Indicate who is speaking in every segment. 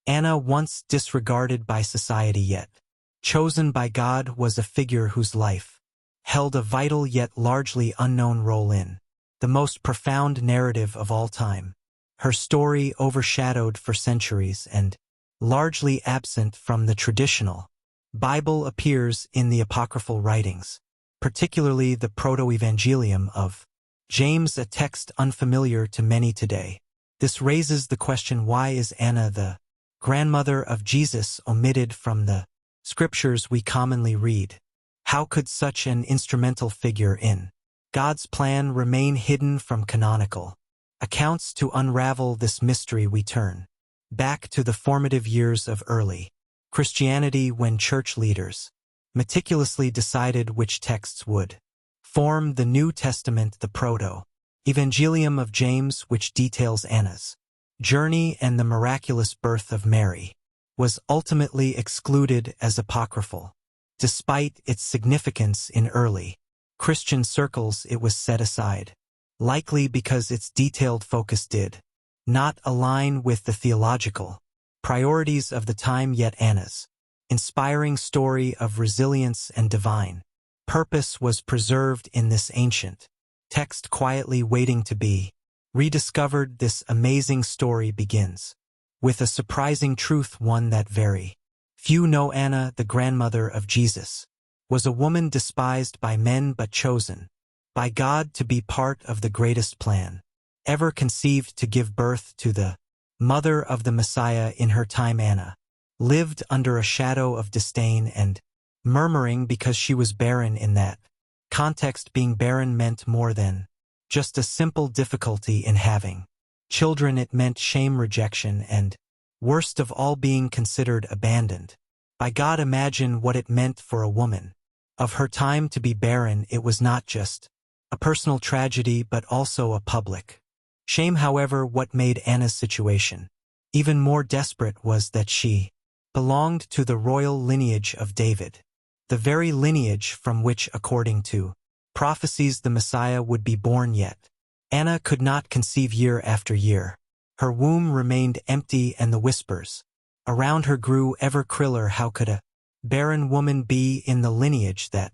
Speaker 1: Anna, once disregarded by society yet chosen by God, was a figure whose life held a vital yet largely unknown role in the most profound narrative of all time. Her story, overshadowed for centuries and largely absent from the traditional Bible, appears in the apocryphal writings, particularly the Protoevangelium of James, a text unfamiliar to many today. This raises the question, why is Anna, the grandmother of Jesus, omitted from the scriptures we commonly read? How could such an instrumental figure in God's plan remain hidden from canonical accounts? To unravel this mystery, we turn back to the formative years of early Christianity, when church leaders meticulously decided which texts would form the New Testament. The Protoevangelium of James, which details Anna's journey and the miraculous birth of Mary, was ultimately excluded as apocryphal. Despite its significance in early Christian circles, it was set aside, likely because its detailed focus did not align with the theological priorities of the time. Yet Anna's inspiring story of resilience and divine purpose was preserved in this ancient text, quietly waiting to be rediscovered. This amazing story begins with a surprising truth, one that very few know. Anna, the grandmother of Jesus, was a woman despised by men but chosen by God to be part of the greatest plan ever conceived, to give birth to the mother of the Messiah. In her time, Anna lived under a shadow of disdain and murmuring because she was barren. In that context, being barren meant more than just a simple difficulty in having children. It meant shame, rejection, and, worst of all, being considered abandoned by God. Imagine what it meant for a woman of her time to be barren. It was not just a personal tragedy but also a public shame. However, what made Anna's situation even more desperate was that she belonged to the royal lineage of David, the very lineage from which, according to prophecies, the Messiah would be born. Yet Anna could not conceive. Year after year, her womb remained empty and the whispers around her grew ever chriller. How could a barren woman be in the lineage that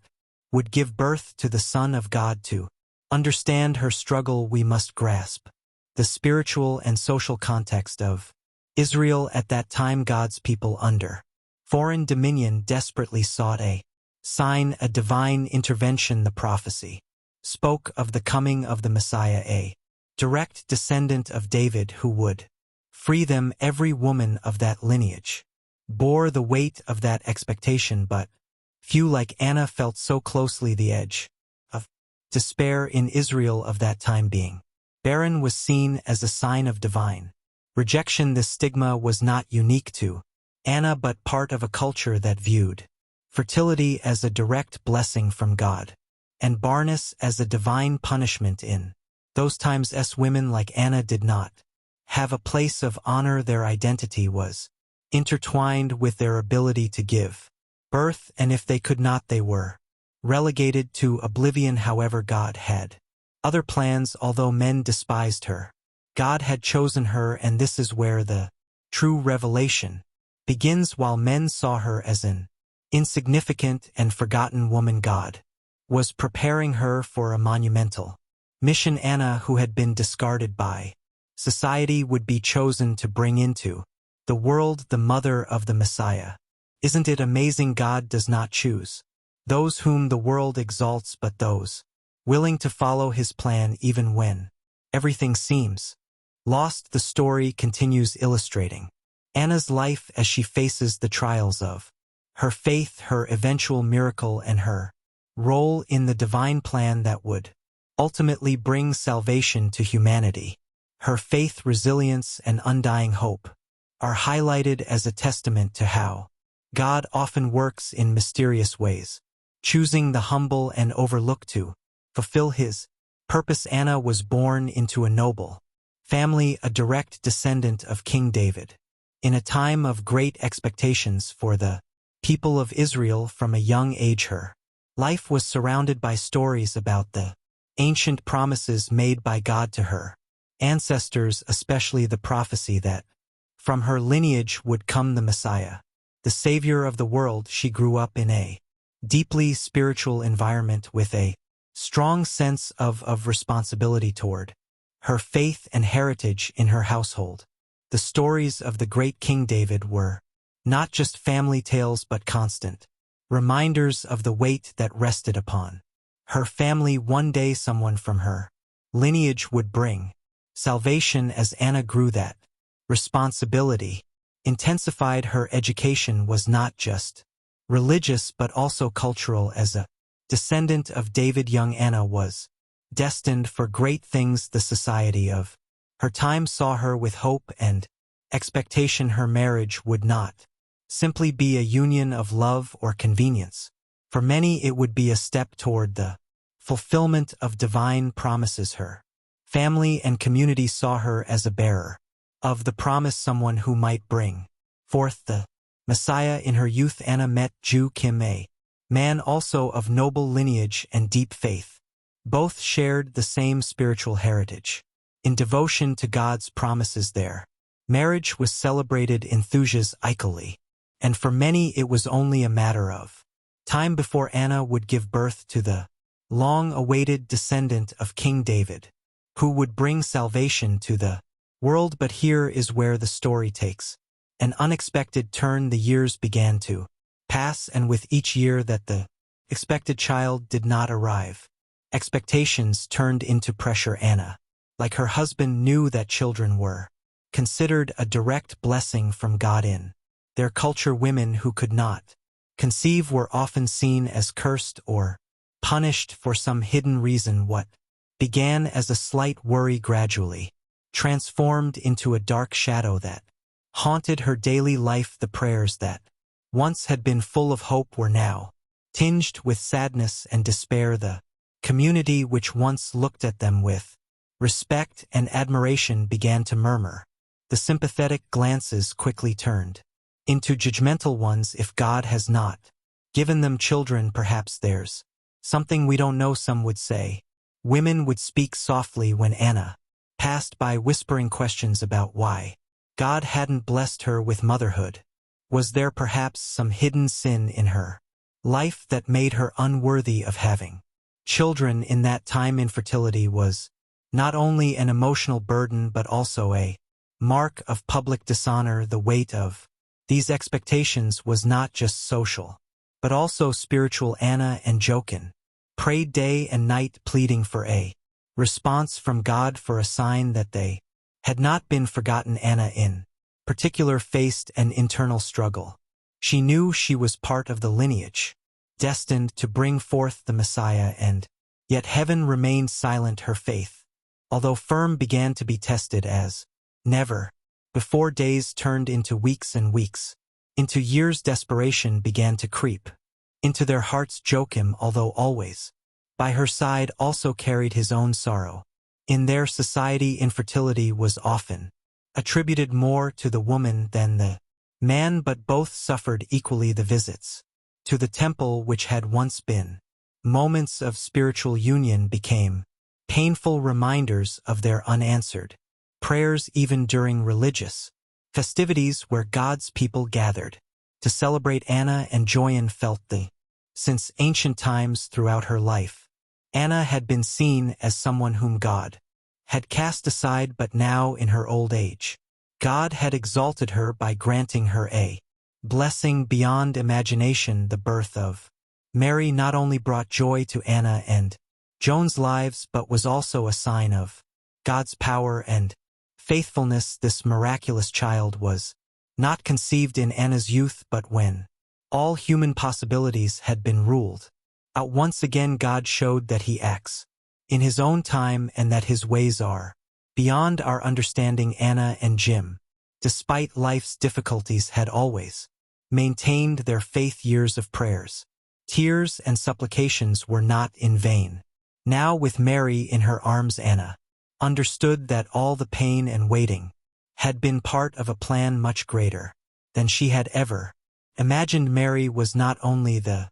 Speaker 1: would give birth to the Son of God? To understand her struggle, we must grasp the spiritual and social context of Israel at that time. God's people under foreign dominion desperately sought a sign, a divine intervention. The prophecy spoke of the coming of the Messiah, a direct descendant of David who would free them. Every woman of that lineage bore the weight of that expectation, but few like Anna felt so closely the edge of despair. In Israel of that time, being barren was seen as a sign of divine rejection. This stigma was not unique to Anna but part of a culture that viewed fertility as a direct blessing from God and barrenness as a divine punishment. In those times, women like Anna did not have a place of honor. Their identity was intertwined with their ability to give birth, and if they could not, they were relegated to oblivion. However, God had other plans. Although men despised her, God had chosen her, and this is where the true revelation begins. While men saw her as an insignificant and forgotten woman, God was preparing her for a monumental mission. Anna, who had been discarded by society, would be chosen to bring into the world the mother of the Messiah. Isn't it amazing? God does not choose those whom the world exalts, but those willing to follow his plan even when everything seems lost. The story continues, illustrating Anna's life as she faces the trials of her faith, her eventual miracle, and her role in the divine plan that would ultimately bring salvation to humanity. Her faith, resilience, and undying hope are highlighted as a testament to how God often works in mysterious ways, choosing the humble and overlooked to fulfill his purpose. Anna was born into a noble family, a direct descendant of King David, in a time of great expectations for the people of Israel. From a young age, her life was surrounded by stories about the ancient promises made by God to her ancestors, especially the prophecy that From her lineage would come the Messiah, the Savior of the world. She grew up in a deeply spiritual environment with a strong sense of responsibility toward her faith and heritage in her household. The stories of the great King David were not just family tales but constant reminders of the weight that rested upon her family. One day someone from her lineage would bring salvation. As Anna grew, that responsibility intensified. Her education was not just religious but also cultural. As a descendant of David, young Anna was destined for great things. The society of her time saw her with hope and expectation. Her marriage would not simply be a union of love or convenience. For many it would be a step toward the fulfillment of divine promises. Her family and community saw her as a bearer of the promise, someone who might bring forth the Messiah. In her youth Anna met Joaquín, a man also of noble lineage and deep faith. Both shared the same spiritual heritage. In devotion to God's promises, their marriage was celebrated enthusiastically, and for many it was only a matter of time before Anna would give birth to the long-awaited descendant of King David, who would bring salvation to the world. But here is where the story takes an unexpected turn. The years began to pass, and with each year that the expected child did not arrive, expectations turned into pressure. Anna, like her husband, knew that children were considered a direct blessing from God. In their culture, women who could not conceive were often seen as cursed or punished for some hidden reason. What began as a slight worry gradually transformed into a dark shadow that haunted her daily life. The prayers that once had been full of hope were now tinged with sadness and despair. The community, which once looked at them with respect and admiration, began to murmur. The sympathetic glances quickly turned into judgmental ones. If God has not given them children, perhaps there's something we don't know, some would say. Women would speak softly when Anna passed by, whispering questions about why God hadn't blessed her with motherhood. Was there perhaps some hidden sin in her life that made her unworthy of having children? In that time, infertility was not only an emotional burden but also a mark of public dishonor. The weight of these expectations was not just social, but also spiritual. Anna and Joaquín prayed day and night, pleading for a response from God, for a sign that they had not been forgotten. Anna, in particular, faced an internal struggle. She knew she was part of the lineage destined to bring forth the Messiah, and yet heaven remained silent. Her faith, although firm, began to be tested as never before. Days turned into weeks and weeks into years. Desperation began to creep into their hearts. Joaquín, although always by her side, also carried his own sorrow. In their society, infertility was often attributed more to the woman than the man, but both suffered equally. The visits to the temple, which had once been moments of spiritual union, became painful reminders of their unanswered prayers. Even during religious festivities where God's people gathered to celebrate, Anna and Joaquín felt the since ancient times. Throughout her life, Anna had been seen as someone whom God had cast aside, but now in her old age, God had exalted her by granting her a blessing beyond imagination. The birth of Mary not only brought joy to Anna and Joan's lives, but was also a sign of God's power and faithfulness. This miraculous child was not conceived in Anna's youth, but when all human possibilities had been ruled out. Once again, God showed that He acts in His own time and that His ways are beyond our understanding. Anna and Jim, despite life's difficulties, had always maintained their faith. Years of prayers, tears, and supplications were not in vain. Now, with Mary in her arms, Anna understood that all the pain and waiting had been part of a plan much greater than she had ever imagined. Mary was not only the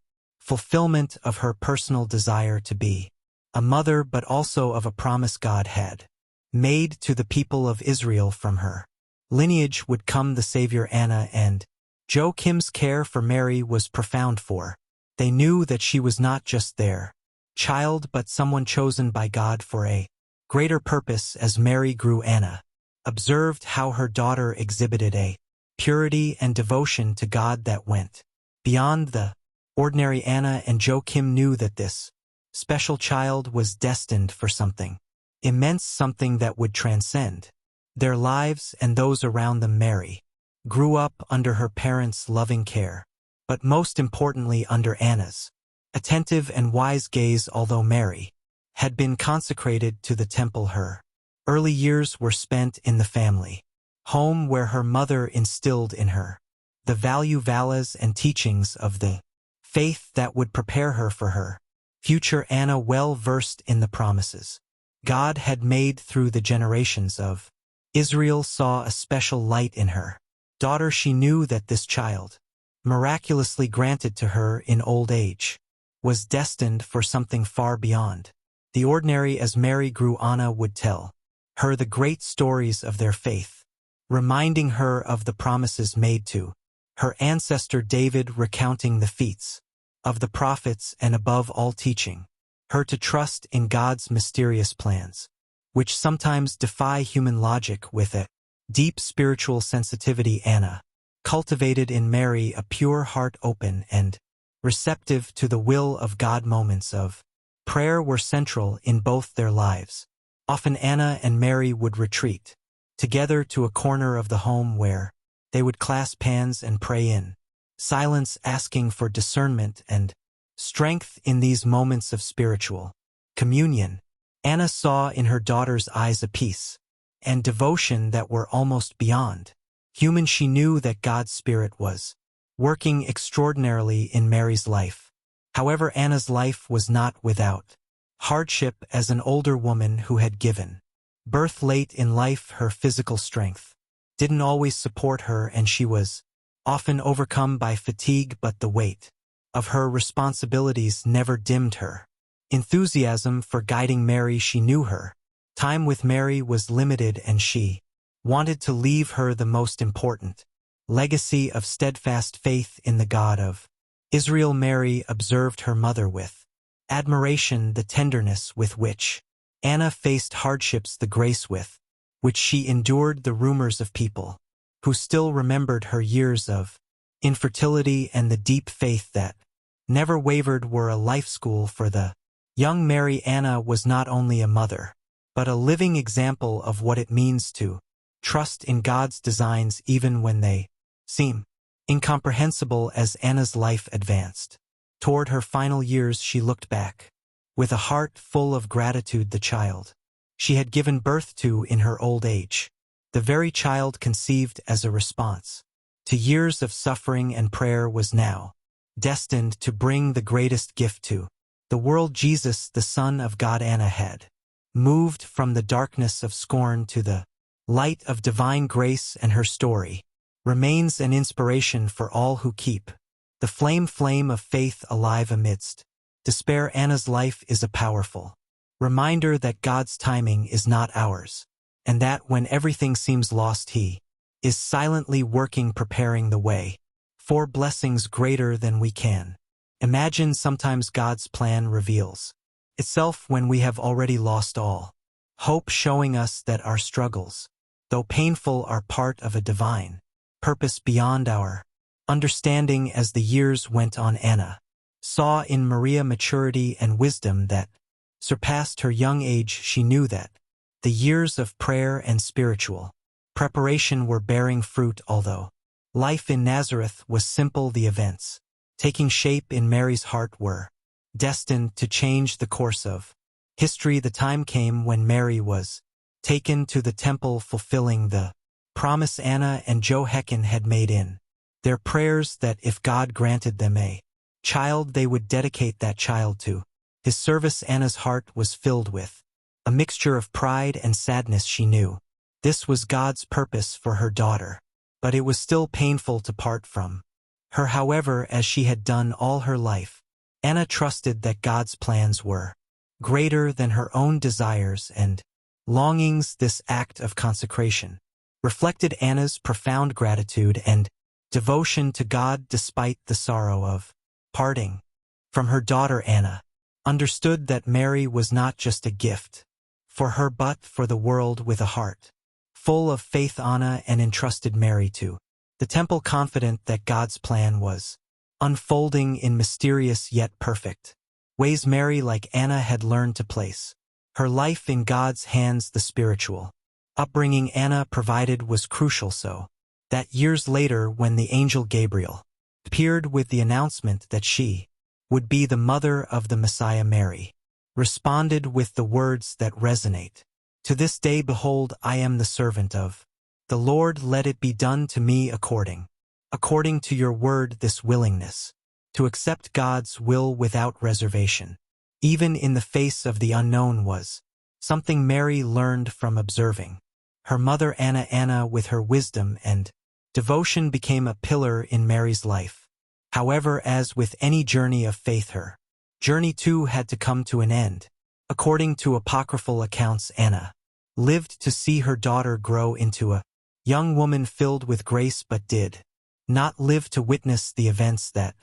Speaker 1: fulfillment of her personal desire to be a mother, but also of a promise God had made to the people of Israel. From her lineage would come the Savior. Anna and Joachim's care for Mary was profound, for they knew that she was not just their child but someone chosen by God for a greater purpose. As Mary grew, Anna observed how her daughter exhibited a purity and devotion to God that went beyond the ordinary. Anna and Joachim knew that this special child was destined for something immense, something that would transcend their lives and those around them. Mary grew up under her parents' loving care, but most importantly under Anna's attentive and wise gaze. Although Mary had been consecrated to the temple, her early years were spent in the family home, where her mother instilled in her the values and teachings of the faith that would prepare her for her future. Anna, well versed in the promises God had made through the generations of Israel, saw a special light in her daughter. She knew that this child, miraculously granted to her in old age, was destined for something far beyond the ordinary. As Mary grew, Anna would tell her the great stories of their faith, reminding her of the promises made to her ancestor David, recounting the feats of the prophets, and above all teaching her to trust in God's mysterious plans, which sometimes defy human logic. With a deep spiritual sensitivity, Anna cultivated in Mary a pure heart, open and receptive to the will of God. Moments of prayer were central in both their lives. Often Anna and Mary would retreat together to a corner of the home where they would clasp hands and pray in silence, asking for discernment and strength. In these moments of spiritual communion, Anna saw in her daughter's eyes a peace and devotion that were almost beyond human. She knew that God's Spirit was working extraordinarily in Mary's life. However, Anna's life was not without hardship. As an older woman who had given birth late in life, her physical strength didn't always support her, and she was often overcome by fatigue, but the weight of her responsibilities never dimmed her enthusiasm for guiding Mary. She knew her time with Mary was limited, and she wanted to leave her the most important legacy of steadfast faith in the God of Israel. Mary observed her mother with admiration, the tenderness with which Anna faced hardships, the grace with which she endured the rumors of people who still remembered her years of infertility, and the deep faith that never wavered were a life school for the young Mary. Anna was not only a mother, but a living example of what it means to trust in God's designs even when they seem incomprehensible. As Anna's life advanced toward her final years, she looked back with a heart full of gratitude. The child she had given birth to in her old age, the very child conceived as a response to years of suffering and prayer, was now destined to bring the greatest gift to the world, Jesus, the Son of God. Anna had moved from the darkness of scorn to the light of divine grace, and her story remains an inspiration for all who keep the flame of faith alive amidst despair. Anna's life is a powerful reminder that God's timing is not ours, and that when everything seems lost, He is silently working, preparing the way for blessings greater than we can imagine. Sometimes God's plan reveals itself when we have already lost all hope, showing us that our struggles, though painful, are part of a divine purpose beyond our understanding. As the years went on, Anna saw in Maria maturity and wisdom that surpassed her young age. She knew that the years of prayer and spiritual preparation were bearing fruit. Although life in Nazareth was simple, the events taking shape in Mary's heart were destined to change the course of history. The time came when Mary was taken to the temple, fulfilling the promise Anna and Joaquín had made in their prayers, that if God granted them a child, they would dedicate that child to His service. Anna's heart was filled with a mixture of pride and sadness. She knew this was God's purpose for her daughter, but it was still painful to part from her. However, as she had done all her life, Anna trusted that God's plans were greater than her own desires and longings. This act of consecration reflected Anna's profound gratitude and devotion to God despite the sorrow of parting from her daughter Anna, understood that Mary was not just a gift for her but for the world. With a heart full of faith, Anna and entrusted Mary to the temple, confident that God's plan was unfolding in mysterious yet perfect ways. Mary, like Anna, had learned to place her life in God's hands. The spiritual upbringing Anna provided was crucial, so that years later, when the angel Gabriel appeared with the announcement that she would be the mother of the Messiah, Mary responded with the words that resonate to this day, "Behold, I am the servant of the Lord, let it be done to me according to your word." This willingness to accept God's will without reservation, even in the face of the unknown, was something Mary learned from observing her mother Anna. Anna, with her wisdom and devotion, became a pillar in Mary's life. However, as with any journey of faith, her journey too had to come to an end. According to apocryphal accounts, Anna lived to see her daughter grow into a young woman filled with grace, but did not live to witness the events that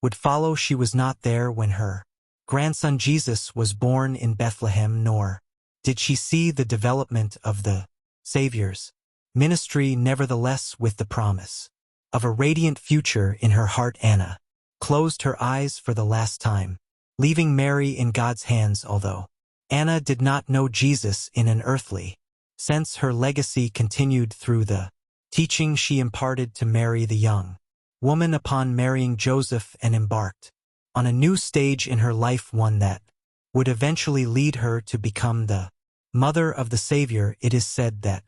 Speaker 1: would follow. She was not there when her grandson Jesus was born in Bethlehem, nor did she see the development of the Savior's ministry. Nevertheless, with the promise of a radiant future in her heart, Anna closed her eyes for the last time, leaving Mary in God's hands. Although Anna did not know Jesus in an earthly sense, her legacy continued through the teaching she imparted to Mary. The young woman, upon marrying Joseph, and embarked on a new stage in her life, one that would eventually lead her to become the mother of the Savior. It is said that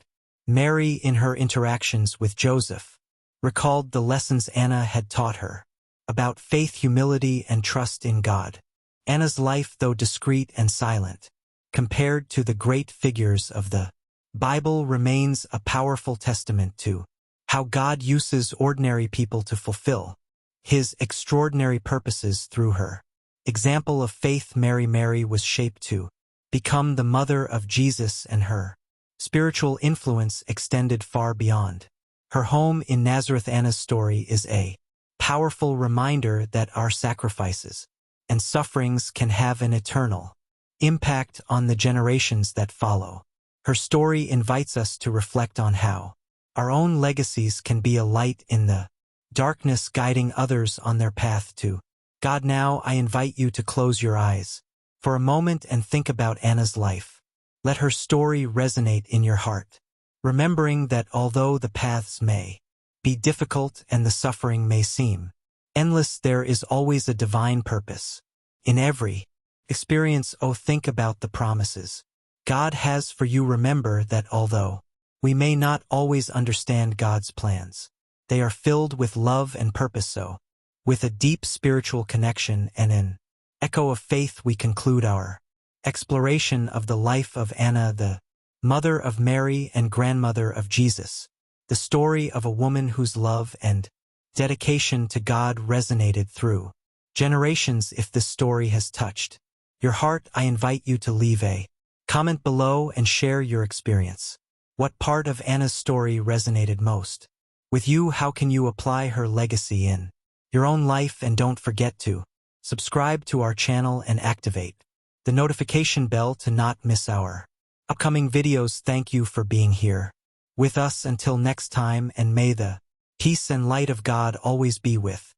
Speaker 1: Mary, in her interactions with Joseph, recalled the lessons Anna had taught her about faith, humility, and trust in God. Anna's life, though discreet and silent compared to the great figures of the Bible, remains a powerful testament to how God uses ordinary people to fulfill His extraordinary purposes through her example of faith. Mary was shaped to become the mother of Jesus, and her spiritual influence extended far beyond her home in Nazareth. Anna's story is a powerful reminder that our sacrifices and sufferings can have an eternal impact on the generations that follow. Her story invites us to reflect on how our own legacies can be a light in the darkness, guiding others on their path to God. Now, I invite you to close your eyes for a moment and think about Anna's life. Let her story resonate in your heart, remembering that although the paths may be difficult and the suffering may seem endless, there is always a divine purpose in every experience. Oh, think about the promises God has for you. Remember that although we may not always understand God's plans, they are filled with love and purpose. So, with a deep spiritual connection and an echo of faith, we conclude our exploration of the life of Anna, the mother of Mary and grandmother of Jesus, the story of a woman whose love and dedication to God resonated through generations. If this story has touched your heart, I invite you to leave a comment below and share your experience. What part of Anna's story resonated most with you? How can you apply her legacy in your own life? And don't forget to subscribe to our channel and activate the notification bell to not miss our upcoming videos. Thank you for being here with us. Until next time, and may the peace and light of God always be with